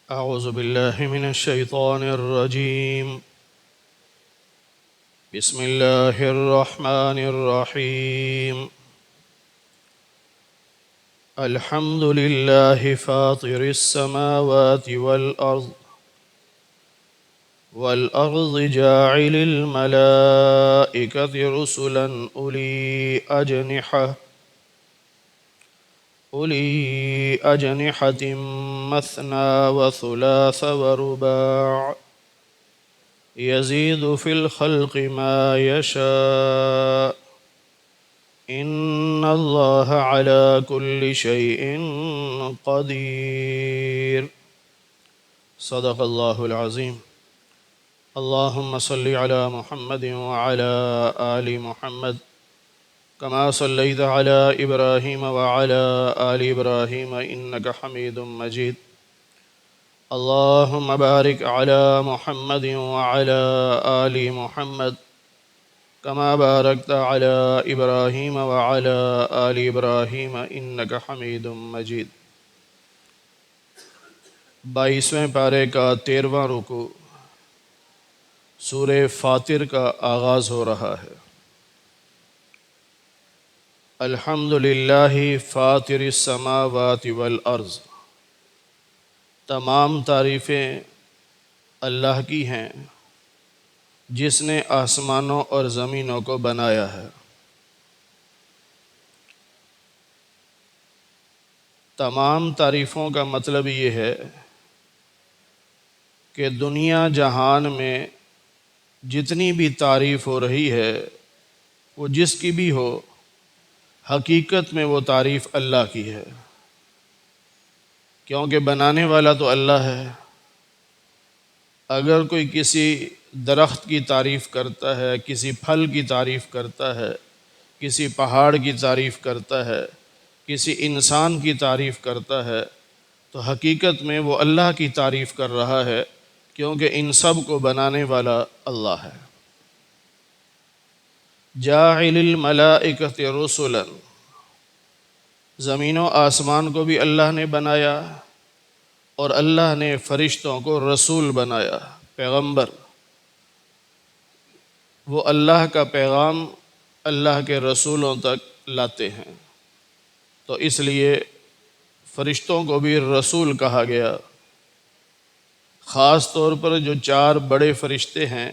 أعوذ بالله من الشيطان الرجيم. بسم الله الرحمن الرحيم. الحمد لله فاطر السماوات والأرض جاعل الملائكة رسلا أولي أجنحة مثنى وثلاث ورباع يزيد في الخلق ما يشاء إن الله على كل شيء قدير. صدق الله العظيم. اللهم صل على محمد وعلى آل محمد كما صليت على إبراهيم وعلى آل إبراهيم إنك حميد مجيد. اللهم بارك على محمد وعلى آل محمد كما باركت على إبراهيم وعلى آل إبراهيم إنك حميد مجيد. 22ویں پارے کا 13واں رکوع سورہ فاطر کا آغاز ہو رہا ہے. الحمد للہ فاطر السماوات والارض، تمام تعریفیں اللہ کی ہیں جس نے آسمانوں اور زمینوں کو بنایا ہے. تمام تعریفوں کا مطلب یہ ہے کہ دنیا جہان میں جتنی بھی تعریف ہو رہی ہے وہ جس کی بھی ہو، حقیقت میں وہ تعریف اللہ کی ہے، کیونکہ بنانے والا تو اللہ ہے. اگر کوئی کسی درخت کی تعریف کرتا ہے، کسی پھل کی تعریف کرتا ہے، کسی پہاڑ کی تعریف کرتا ہے، کسی انسان کی تعریف کرتا ہے، تو حقیقت میں وہ اللہ کی تعریف کر رہا ہے، کیونکہ ان سب کو بنانے والا اللہ ہے. جاعل الملائکۃ رسلا، زمین و آسمان کو بھی اللہ نے بنایا اور اللہ نے فرشتوں کو رسول بنایا، پیغمبر. وہ اللہ کا پیغام اللہ کے رسولوں تک لاتے ہیں، تو اس لیے فرشتوں کو بھی رسول کہا گیا. خاص طور پر جو 4 بڑے فرشتے ہیں،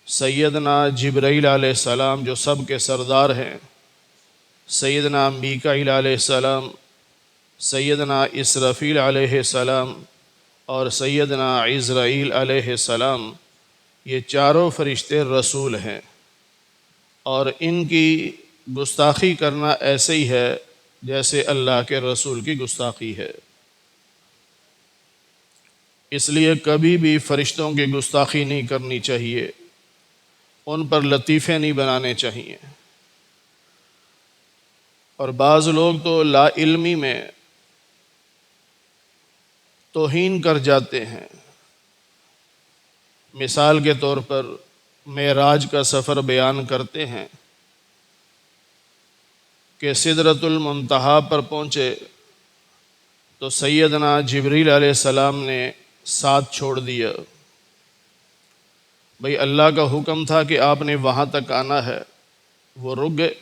سیدنا جبرائیل علیہ السلام جو سب کے سردار ہیں، سیدنا میکائیل علیہ السلام، سیدنا اسرافیل علیہ السلام اور سیدنا عزرائیل علیہ السلام، یہ چاروں فرشتے رسول ہیں. اور ان کی گستاخی کرنا ایسے ہی ہے جیسے اللہ کے رسول کی گستاخی ہے. اس لیے کبھی بھی فرشتوں کی گستاخی نہیں کرنی چاہیے، ان پر لطیفے نہیں بنانے چاہیے. اور بعض لوگ تو لا علمی میں توہین کر جاتے ہیں. مثال کے طور پر معراج کا سفر بیان کرتے ہیں کہ سدرۃ المنتہا پر پہنچے تو سیدنا جبریل علیہ السلام نے ساتھ چھوڑ دیا. بھئی اللہ کا حکم تھا کہ آپ نے وہاں تک آنا ہے، وہ رک گئے.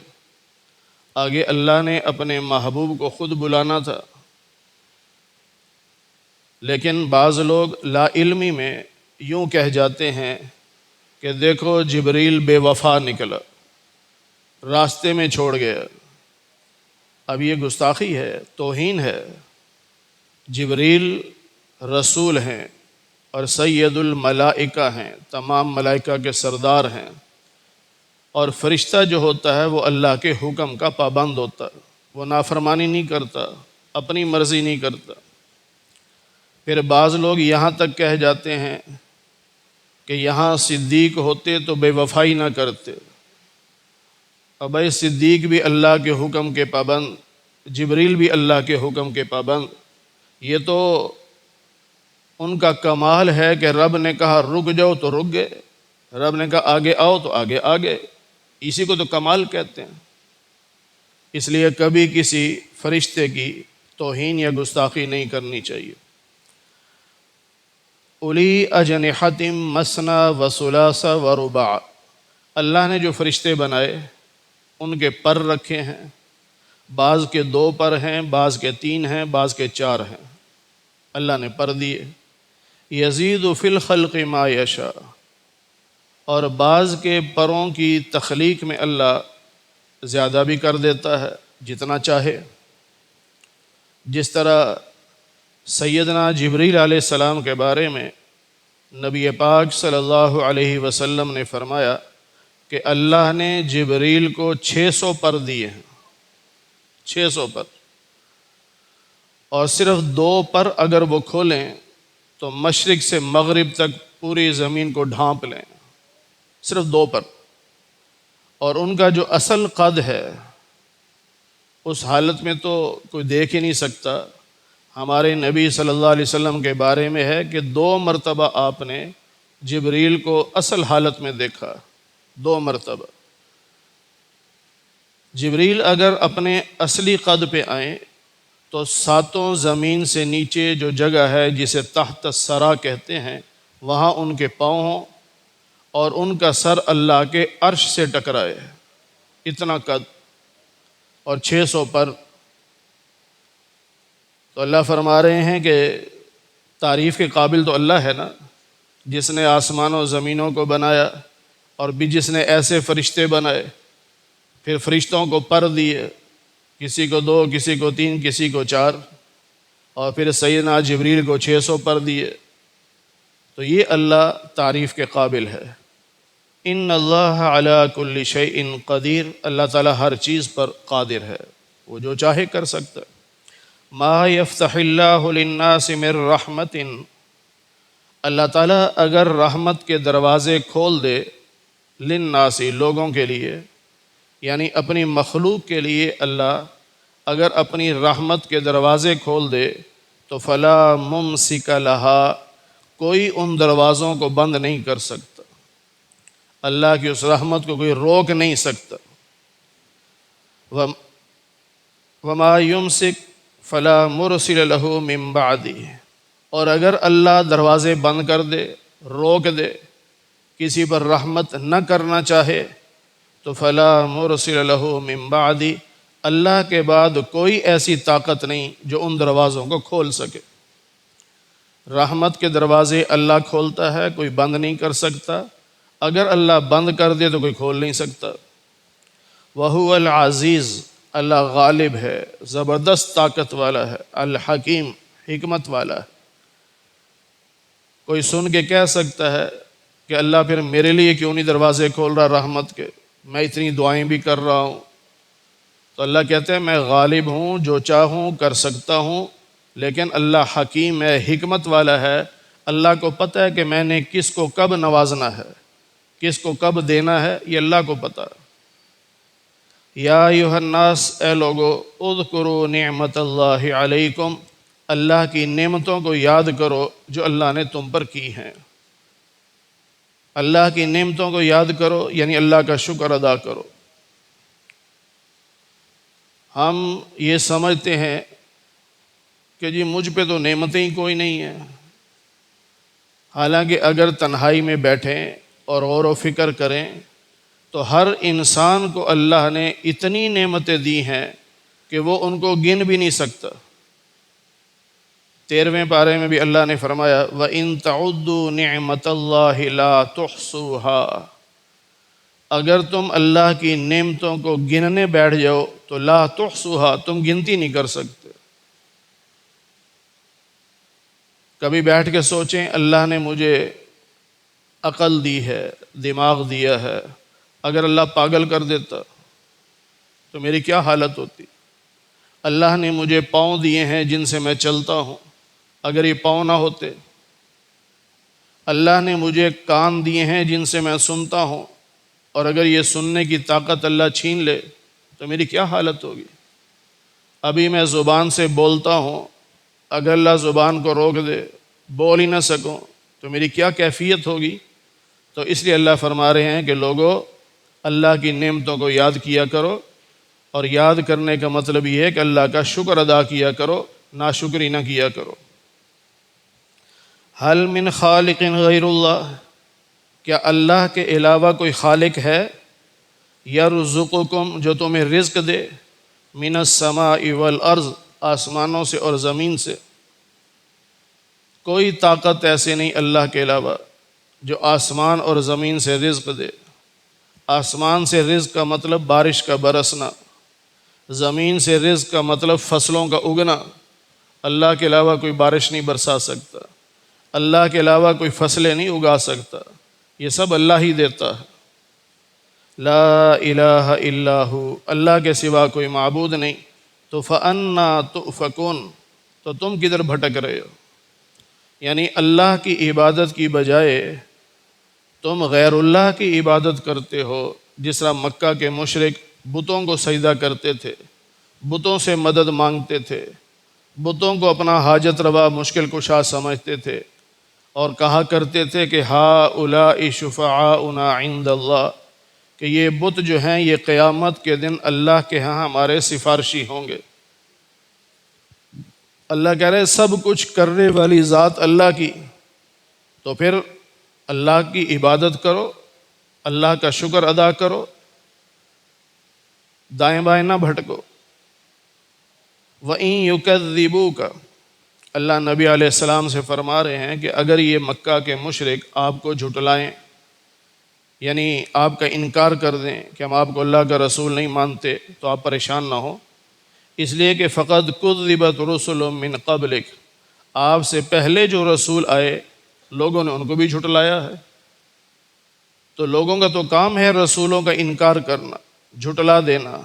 آگے اللہ نے اپنے محبوب کو خود بلانا تھا. لیکن بعض لوگ لا علمی میں یوں کہہ جاتے ہیں کہ دیکھو جبریل بے وفا نکلا، راستے میں چھوڑ گیا. اب یہ گستاخی ہے، توہین ہے. جبریل رسول ہیں اور سید الملائکہ ہیں، تمام ملائکہ کے سردار ہیں. اور فرشتہ جو ہوتا ہے وہ اللہ کے حکم کا پابند ہوتا ہے، وہ نافرمانی نہیں کرتا، اپنی مرضی نہیں کرتا. پھر بعض لوگ یہاں تک کہہ جاتے ہیں کہ یہاں صدیق ہوتے تو بے وفائی نہ کرتے. اب بھائی صدیق بھی اللہ کے حکم کے پابند، جبریل بھی اللہ کے حکم کے پابند. یہ تو ان کا کمال ہے کہ رب نے کہا رک جاؤ تو رک گئے، رب نے کہا آگے آؤ تو آگے آگے. اسی کو تو کمال کہتے ہیں. اس لیے کبھی کسی فرشتے کی توہین یا گستاخی نہیں کرنی چاہیے. الی اجنحۃ مثنی و ثلاث و رباع، اللہ نے جو فرشتے بنائے ان کے پر رکھے ہیں، بعض کے 2 پر ہیں، بعض کے 3 ہیں، بعض کے 4 ہیں، اللہ نے پر دیے۔ یزید فی الخلق ما یشاء، اور بعض کے پروں کی تخلیق میں اللہ زیادہ بھی کر دیتا ہے جتنا چاہے۔ جس طرح سیدنا جبریل علیہ السلام کے بارے میں نبی پاک صلی اللہ علیہ وسلم نے فرمایا کہ اللہ نے جبریل کو 600 پر دیے ہیں، 600 پر، اور صرف 2 پر اگر وہ کھولیں تو مشرق سے مغرب تک پوری زمین کو ڈھانپ لیں، صرف 2 پر۔ اور ان کا جو اصل قد ہے اس حالت میں تو کوئی دیکھ ہی نہیں سکتا۔ ہمارے نبی صلی اللہ علیہ وسلم کے بارے میں ہے کہ 2 مرتبہ آپ نے جبریل کو اصل حالت میں دیکھا، 2 مرتبہ۔ جبریل اگر اپنے اصلی قد پہ آئیں تو 7 زمین سے نیچے جو جگہ ہے جسے تحت الثری کہتے ہیں، وہاں ان کے پاؤں ہوں اور ان کا سر اللہ کے عرش سے ٹکرائے، اتنا قد اور 600 پر۔ تو اللہ فرما رہے ہیں کہ تعریف کے قابل تو اللہ ہے نا، جس نے آسمان و زمینوں کو بنایا، اور بھی جس نے ایسے فرشتے بنائے، پھر فرشتوں کو پر دیے، کسی کو 2، کسی کو 3، کسی کو 4، اور پھر سیدنا جبریل کو 600 پر دیے۔ تو یہ اللہ تعریف کے قابل ہے۔ ان اللہ علی کل شیء قدیر، اللہ تعالیٰ ہر چیز پر قادر ہے، وہ جو چاہے کر سکتا ہے۔ ما یفتح اللہ للناس من رحمت، اللہ تعالیٰ اگر رحمت کے دروازے کھول دے للناس، لوگوں کے لیے، یعنی اپنی مخلوق کے لیے اللہ اگر اپنی رحمت کے دروازے کھول دے تو فلا ممسک لہا، کوئی ان دروازوں کو بند نہیں کر سکتا، اللہ کی اس رحمت کو کوئی روک نہیں سکتا۔ وما یمسک فلا مرسل لہ من بعدہ، اور اگر اللہ دروازے بند کر دے، روک دے، کسی پر رحمت نہ کرنا چاہے تو فلا مرسل لہ من بعدہ، اللہ کے بعد کوئی ایسی طاقت نہیں جو ان دروازوں کو کھول سکے۔ رحمت کے دروازے اللہ کھولتا ہے، کوئی بند نہیں کر سکتا، اگر اللہ بند کر دے تو کوئی کھول نہیں سکتا۔ وَهُوَ الْعَزِيزُ، اللہ غالب ہے، زبردست طاقت والا ہے، الحکیم، حکمت والا ہے۔ کوئی سن کے کہہ سکتا ہے کہ اللہ پھر میرے لیے کیوں نہیں دروازے کھول رہا رحمت کے، میں اتنی دعائیں بھی کر رہا ہوں۔ تو اللہ کہتے ہیں میں غالب ہوں، جو چاہوں کر سکتا ہوں، لیکن اللہ حکیم ہے، حکمت والا ہے، اللہ کو پتہ ہے کہ میں نے کس کو کب نوازنا ہے، کس کو کب دینا ہے، یہ اللہ کو پتہ ہے۔ یا ایھا الناس، اے لوگو، اذکروا نعمت اللہ علیکم، اللہ کی نعمتوں کو یاد کرو جو اللہ نے تم پر کی ہیں۔ اللہ کی نعمتوں کو یاد کرو یعنی اللہ کا شکر ادا کرو۔ ہم یہ سمجھتے ہیں کہ جی مجھ پہ تو نعمتیں ہی کوئی نہیں ہیں، حالانکہ اگر تنہائی میں بیٹھیں اور غور و فکر کریں تو ہر انسان کو اللہ نے اتنی نعمتیں دی ہیں کہ وہ ان کو گن بھی نہیں سکتا۔ 13ویں پارے میں بھی اللہ نے فرمایا وَإِن تَعُدُّوا نِعْمَةَ اللَّهِ لَا تُحْصُوهَا، اگر تم اللہ کی نعمتوں کو گننے بیٹھ جاؤ تو لا تحصوها، تم گنتی نہیں کر سکتے۔ کبھی بیٹھ کے سوچیں اللہ نے مجھے عقل دی ہے، دماغ دیا ہے، اگر اللہ پاگل کر دیتا تو میری کیا حالت ہوتی؟ اللہ نے مجھے پاؤں دیے ہیں جن سے میں چلتا ہوں، اگر یہ پاؤں نہ ہوتے۔ اللہ نے مجھے کان دیے ہیں جن سے میں سنتا ہوں، اور اگر یہ سننے کی طاقت اللہ چھین لے تو میری کیا حالت ہوگی؟ ابھی میں زبان سے بولتا ہوں، اگر اللہ زبان کو روک دے، بول ہی نہ سکوں تو میری کیا کیفیت ہوگی؟ تو اس لیے اللہ فرما رہے ہیں کہ لوگوں، اللہ کی نعمتوں کو یاد کیا کرو، اور یاد کرنے کا مطلب یہ ہے کہ اللہ کا شکر ادا کیا کرو، ناشکری نہ کیا کرو۔ حل من خالق غیر اللہ، کیا اللہ کے علاوہ کوئی خالق ہے؟ یرزقکم، جو تمہیں رزق دے، من السماء والارض، آسمانوں سے اور زمین سے۔ کوئی طاقت ایسے نہیں اللہ کے علاوہ جو آسمان اور زمین سے رزق دے۔ آسمان سے رزق کا مطلب بارش کا برسنا، زمین سے رزق کا مطلب فصلوں کا اگنا۔ اللہ کے علاوہ کوئی بارش نہیں برسا سکتا، اللہ کے علاوہ کوئی فصلیں نہیں اگا سکتا، یہ سب اللہ ہی دیتا ہے۔ لا الہ الا ہو، اللہ کے سوا کوئی معبود نہیں، تو فَأَنَّا تُؤْفَكُونَ، تو تم کدھر بھٹک رہے ہو؟ یعنی اللہ کی عبادت کی بجائے تم غیر اللہ کی عبادت کرتے ہو، جس طرح مکہ کے مشرک بتوں کو سجدہ کرتے تھے، بتوں سے مدد مانگتے تھے، بتوں کو اپنا حاجت روا مشکل کشا سمجھتے تھے، اور کہا کرتے تھے کہ ہؤلاء شفعاؤنا عند اللہ، کہ یہ بت جو ہیں یہ قیامت کے دن اللہ کے ہاں ہمارے سفارشی ہوں گے۔ اللہ کہہ رہے سب کچھ کرنے والی ذات اللہ کی، تو پھر اللہ کی عبادت کرو، اللہ کا شکر ادا کرو، دائیں بائیں نہ بھٹکو۔ وَإِن يُكَذِّبُوكَ، اللہ نبی علیہ السلام سے فرما رہے ہیں کہ اگر یہ مکہ کے مشرک آپ کو جھٹلائیں، یعنی آپ کا انکار کر دیں کہ ہم آپ کو اللہ کا رسول نہیں مانتے، تو آپ پریشان نہ ہو، اس لیے کہ فقد کذبت رسل من قبلک، آپ سے پہلے جو رسول آئے لوگوں نے ان کو بھی جھٹلایا ہے۔ تو لوگوں کا تو کام ہے رسولوں کا انکار کرنا، جھٹلا دینا،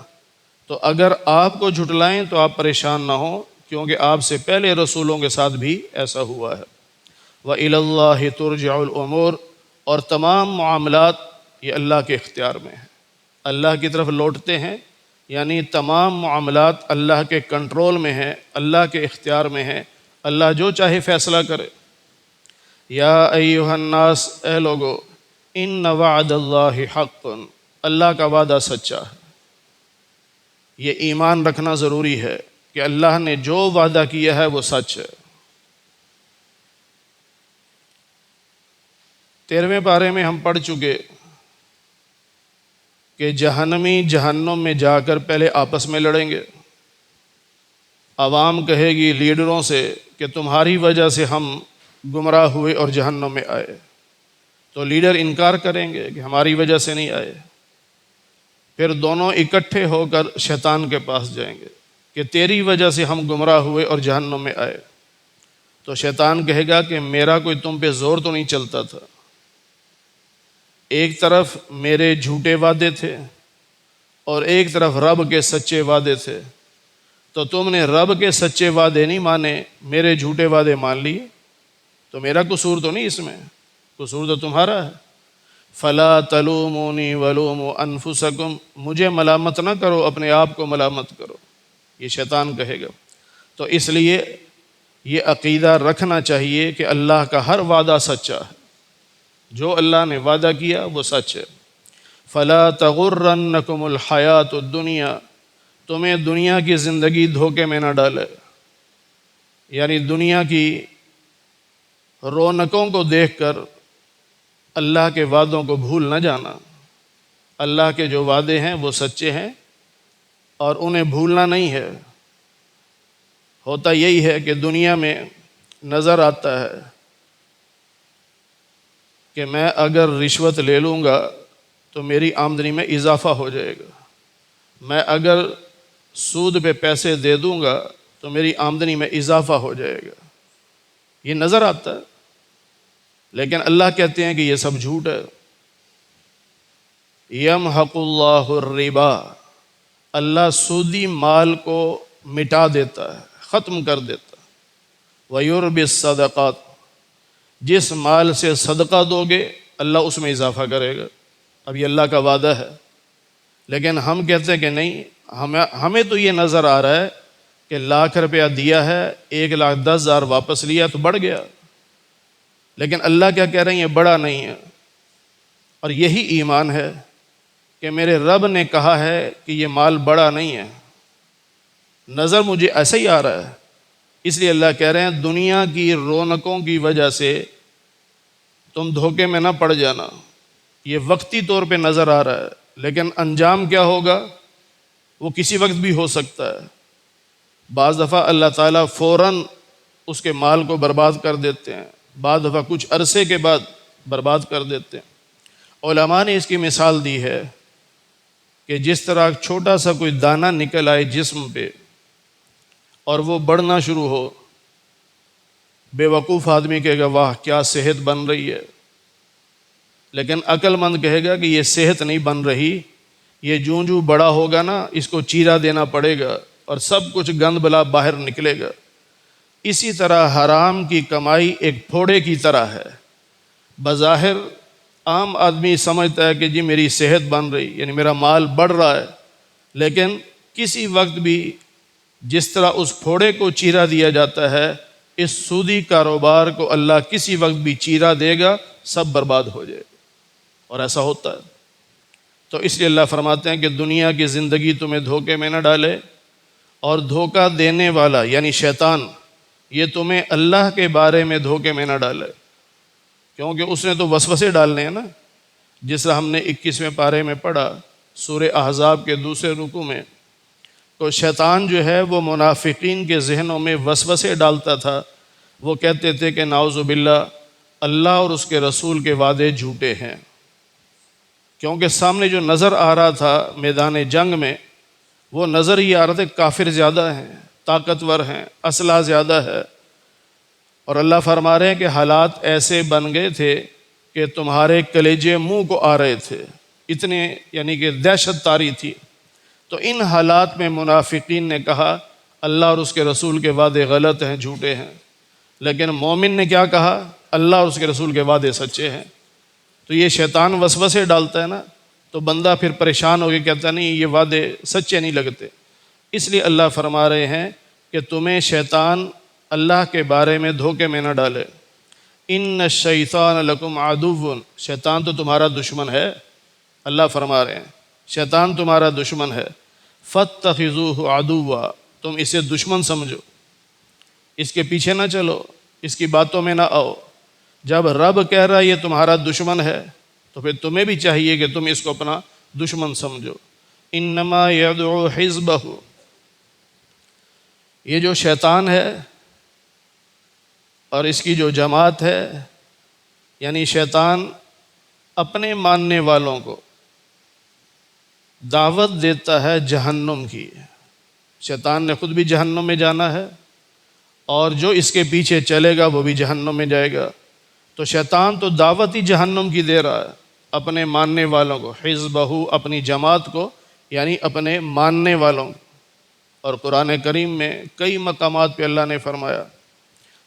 تو اگر آپ کو جھٹلائیں تو آپ پریشان نہ ہوں، کیونکہ آپ سے پہلے رسولوں کے ساتھ بھی ایسا ہوا ہے۔ وَإِلَى اللَّهِ تُرْجَعُ الْأُمُورُ، اور تمام معاملات یہ اللہ کے اختیار میں ہیں، اللہ کی طرف لوٹتے ہیں، یعنی تمام معاملات اللہ کے کنٹرول میں ہیں، اللہ کے اختیار میں ہیں، اللہ جو چاہے فیصلہ کرے۔ یا ایھا الناس، اے لوگو، ان وعد اللہ حق، اللہ کا وعدہ سچا ہے۔ یہ ایمان رکھنا ضروری ہے کہ اللہ نے جو وعدہ کیا ہے وہ سچ ہے۔ 13ویں پارے میں ہم پڑھ چکے کہ جہنمی جہنم میں جا کر پہلے آپس میں لڑیں گے۔ عوام کہے گی لیڈروں سے کہ تمہاری وجہ سے ہم گمراہ ہوئے اور جہنم میں آئے، تو لیڈر انکار کریں گے کہ ہماری وجہ سے نہیں آئے۔ پھر دونوں اکٹھے ہو کر شیطان کے پاس جائیں گے کہ تیری وجہ سے ہم گمراہ ہوئے اور جہنم میں آئے۔ تو شیطان کہے گا کہ میرا کوئی تم پہ زور تو نہیں چلتا تھا، ایک طرف میرے جھوٹے وعدے تھے اور ایک طرف رب کے سچے وعدے تھے، تو تم نے رب کے سچے وعدے نہیں مانے، میرے جھوٹے وعدے مان لیے، تو میرا قصور تو نہیں، اس میں قصور تو تمہارا ہے۔ فلا تلومونی ولوموا انفسکم، مجھے ملامت نہ کرو، اپنے آپ کو ملامت کرو، یہ شیطان کہے گا۔ تو اس لیے یہ عقیدہ رکھنا چاہیے کہ اللہ کا ہر وعدہ سچا ہے، جو اللہ نے وعدہ کیا وہ سچ ہے۔ فلا تغرنکم الحیات الدنیا، تمہیں دنیا کی زندگی دھوکے میں نہ ڈالے، یعنی دنیا کی رونقوں کو دیکھ کر اللہ کے وعدوں کو بھول نہ جانا۔ اللہ کے جو وعدے ہیں وہ سچے ہیں اور انہیں بھولنا نہیں ہے۔ ہوتا یہی ہے کہ دنیا میں نظر آتا ہے کہ میں اگر رشوت لے لوں گا تو میری آمدنی میں اضافہ ہو جائے گا، میں اگر سود پہ پیسے دے دوں گا تو میری آمدنی میں اضافہ ہو جائے گا، یہ نظر آتا ہے۔ لیکن اللہ کہتے ہیں کہ یہ سب جھوٹ ہے۔ یمحق اللہ الربا، اللہ سودی مال کو مٹا دیتا ہے، ختم کر دیتا ہے۔ ویربی الصدقات، جس مال سے صدقہ دو گے اللہ اس میں اضافہ کرے گا۔ اب یہ اللہ کا وعدہ ہے، لیکن ہم کہتے ہیں کہ نہیں، ہمیں تو یہ نظر آ رہا ہے کہ 1,00,000 روپیہ دیا ہے، 1,10,000 واپس لیا تو بڑھ گیا، لیکن اللہ کیا کہہ رہے ہیں؟ یہ بڑا نہیں ہے۔ اور یہی ایمان ہے کہ میرے رب نے کہا ہے کہ یہ مال بڑا نہیں ہے، نظر مجھے ایسا ہی آ رہا ہے، اس لیے اللہ کہہ رہے ہیں دنیا کی رونقوں کی وجہ سے تم دھوکے میں نہ پڑ جانا، یہ وقتی طور پہ نظر آ رہا ہے لیکن انجام کیا ہوگا وہ کسی وقت بھی ہو سکتا ہے۔ بعض دفعہ اللہ تعالیٰ فوراً اس کے مال کو برباد کر دیتے ہیں، بعض دفعہ کچھ عرصے کے بعد برباد کر دیتے ہیں۔ علماء نے اس کی مثال دی ہے کہ جس طرح چھوٹا سا کوئی دانہ نکل آئے جسم پہ اور وہ بڑھنا شروع ہو، بے وقوف آدمی کہے گا واہ کیا صحت بن رہی ہے، لیکن عقل مند کہے گا کہ یہ صحت نہیں بن رہی، یہ جوں جوں بڑا ہوگا نا اس کو چیرا دینا پڑے گا اور سب کچھ گند بلا باہر نکلے گا۔ اسی طرح حرام کی کمائی ایک پھوڑے کی طرح ہے، بظاہر عام آدمی سمجھتا ہے کہ جی میری صحت بن رہی یعنی میرا مال بڑھ رہا ہے، لیکن کسی وقت بھی جس طرح اس پھوڑے کو چیرا دیا جاتا ہے اس سودی کاروبار کو اللہ کسی وقت بھی چیرا دے گا، سب برباد ہو جائے گا، اور ایسا ہوتا ہے۔ تو اس لیے اللہ فرماتے ہیں کہ دنیا کی زندگی تمہیں دھوکے میں نہ ڈالے، اور دھوکہ دینے والا یعنی شیطان یہ تمہیں اللہ کے بارے میں دھوکے میں نہ ڈالے، کیونکہ اس نے تو وسوسے ڈالنے ہیں نا، جس طرح ہم نے 21ویں پارے میں پڑھا سورہ احزاب کے دوسرے رکوع میں، تو شیطان جو ہے وہ منافقین کے ذہنوں میں وسوسے ڈالتا تھا، وہ کہتے تھے کہ نعوذ باللہ اللہ اور اس کے رسول کے وعدے جھوٹے ہیں، کیونکہ سامنے جو نظر آ رہا تھا میدان جنگ میں وہ نظر ہی آ رہا تھا کافر زیادہ ہیں، طاقتور ہیں، اسلحہ زیادہ ہے، اور اللہ فرما رہے ہیں کہ حالات ایسے بن گئے تھے کہ تمہارے کلیجے منہ کو آ رہے تھے، اتنے یعنی کہ دہشت طاری تھی۔ تو ان حالات میں منافقین نے کہا اللہ اور اس کے رسول کے وعدے غلط ہیں، جھوٹے ہیں، لیکن مومن نے کیا کہا اللہ اور اس کے رسول کے وعدے سچے ہیں۔ تو یہ شیطان وسوسے ڈالتا ہے نا، تو بندہ پھر پریشان ہو کے کہتا نہیں یہ وعدے سچے نہیں لگتے۔ اس لیے اللہ فرما رہے ہیں کہ تمہیں شیطان اللہ کے بارے میں دھوکے میں نہ ڈالے۔ ان الشیطان لکم عدو، شیطان تو تمہارا دشمن ہے، اللہ فرما رہے ہیں شیطان تمہارا دشمن ہے، فاتخذوہ عدوا، تم اسے دشمن سمجھو، اس کے پیچھے نہ چلو، اس کی باتوں میں نہ آؤ۔ جب رب کہہ رہا ہے یہ تمہارا دشمن ہے تو پھر تمہیں بھی چاہیے کہ تم اس کو اپنا دشمن سمجھو۔ انما یدعو حزبہ، یہ جو شیطان ہے اور اس کی جو جماعت ہے، یعنی شیطان اپنے ماننے والوں کو دعوت دیتا ہے جہنم کی، شیطان نے خود بھی جہنم میں جانا ہے اور جو اس کے پیچھے چلے گا وہ بھی جہنم میں جائے گا۔ تو شیطان تو دعوت ہی جہنم کی دے رہا ہے اپنے ماننے والوں کو، حزبہ اپنی جماعت کو یعنی اپنے ماننے والوں کو۔ اور قرآن کریم میں کئی مقامات پہ اللہ نے فرمایا،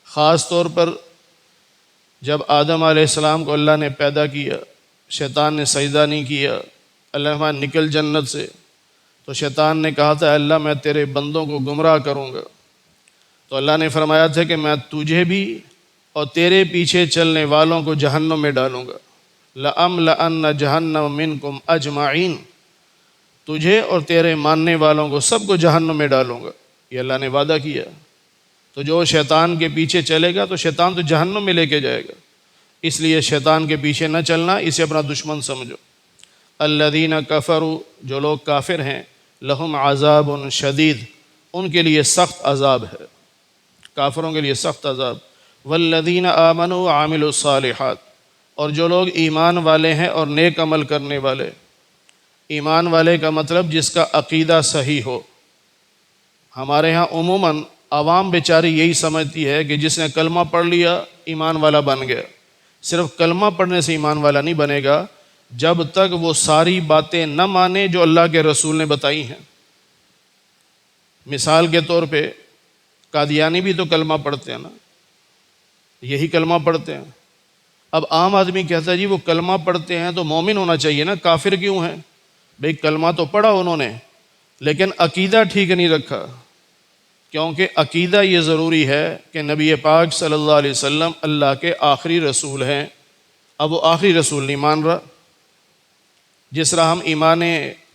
خاص طور پر جب آدم علیہ السلام کو اللہ نے پیدا کیا، شیطان نے سجدہ نہیں کیا، اللہ نے فرمایا نکل جنت سے، تو شیطان نے کہا تھا اللہ میں تیرے بندوں کو گمراہ کروں گا، تو اللہ نے فرمایا تھا کہ میں تجھے بھی اور تیرے پیچھے چلنے والوں کو جہنم میں ڈالوں گا، لَأَمْلَأَنَّ جَهَنَّمَ مِنْكُمْ أَجْمَعِينَ، تجھے اور تیرے ماننے والوں کو سب کو جہنم میں ڈالوں گا، یہ اللہ نے وعدہ کیا۔ تو جو شیطان کے پیچھے چلے گا تو شیطان تو جہنم میں لے کے جائے گا، اس لیے شیطان کے پیچھے نہ چلنا، اسے اپنا دشمن سمجھو۔ الذین کفروا، جو لوگ کافر ہیں، لہم عذاب شدید، ان کے لیے سخت عذاب ہے، کافروں کے لیے سخت عذاب۔ والذین آمنوا وعملوا الصالحات، اور جو لوگ ایمان والے ہیں اور نیک عمل کرنے والے، ایمان والے کا مطلب جس کا عقیدہ صحیح ہو۔ ہمارے ہاں عموماً عوام بیچاری یہی سمجھتی ہے کہ جس نے کلمہ پڑھ لیا ایمان والا بن گیا، صرف کلمہ پڑھنے سے ایمان والا نہیں بنے گا جب تک وہ ساری باتیں نہ مانے جو اللہ کے رسول نے بتائی ہیں۔ مثال کے طور پہ قادیانی بھی تو کلمہ پڑھتے ہیں نا، یہی کلمہ پڑھتے ہیں۔ اب عام آدمی کہتا ہے جی وہ کلمہ پڑھتے ہیں تو مومن ہونا چاہیے نا، کافر کیوں ہیں؟ بھئی کلمہ تو پڑھا انہوں نے لیکن عقیدہ ٹھیک نہیں رکھا، کیونکہ عقیدہ یہ ضروری ہے کہ نبی پاک صلی اللہ علیہ وسلم اللہ کے آخری رسول ہیں۔ اب وہ آخری رسول نہیں مان رہا، جس طرح ہم ایمان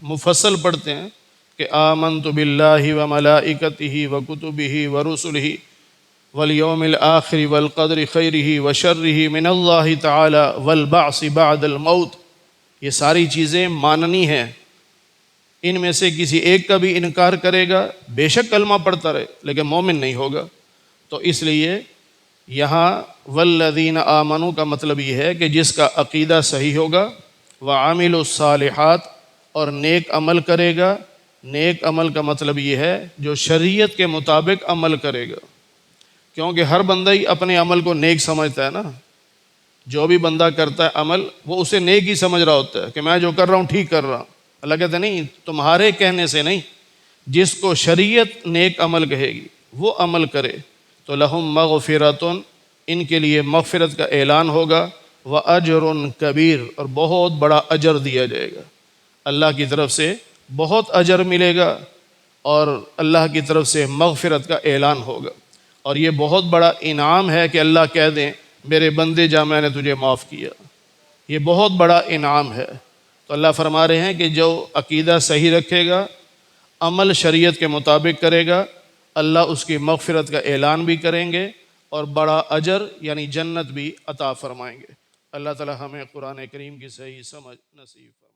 مفصل پڑھتے ہیں کہ آمنت باللہ وملائکتہ وکتبہ ورسلہ، والیوم الآخر والقدر خیرہ وشرہ من اللہ تعالی والبعث بعد الموت، یہ ساری چیزیں ماننی ہیں۔ ان میں سے کسی ایک کا بھی انکار کرے گا، بے شک کلمہ پڑھتا رہے لیکن مومن نہیں ہوگا۔ تو اس لیے یہاں والذین آمنوا کا مطلب یہ ہے کہ جس کا عقیدہ صحیح ہوگا، وعاملوا الصالحات، اور نیک عمل کرے گا۔ نیک عمل کا مطلب یہ ہے جو شریعت کے مطابق عمل کرے گا، کیونکہ ہر بندہ ہی اپنے عمل کو نیک سمجھتا ہے نا۔ جو بھی بندہ کرتا ہے عمل وہ اسے نیک ہی سمجھ رہا ہوتا ہے کہ میں جو کر رہا ہوں ٹھیک کر رہا ہوں۔ اللہ کہتے نہیں، تمہارے کہنے سے نہیں، جس کو شریعت نیک عمل کہے گی وہ عمل کرے تو لہم مغفرۃ، ان کے لیے مغفرت کا اعلان ہوگا، وَأَجْرٌ کبیر، اور بہت بڑا اجر دیا جائے گا۔ اللہ کی طرف سے بہت اجر ملے گا اور اللہ کی طرف سے مغفرت کا اعلان ہوگا، اور یہ بہت بڑا انعام ہے کہ اللہ کہہ دیں میرے بندے جا میں نے تجھے معاف کیا، یہ بہت بڑا انعام ہے۔ تو اللہ فرما رہے ہیں کہ جو عقیدہ صحیح رکھے گا، عمل شریعت کے مطابق کرے گا، اللہ اس کی مغفرت کا اعلان بھی کریں گے اور بڑا اجر یعنی جنت بھی عطا فرمائیں گے۔ اللہ تعالی ہمیں قرآن کریم کی صحیح سمجھ نصیب فرمائے۔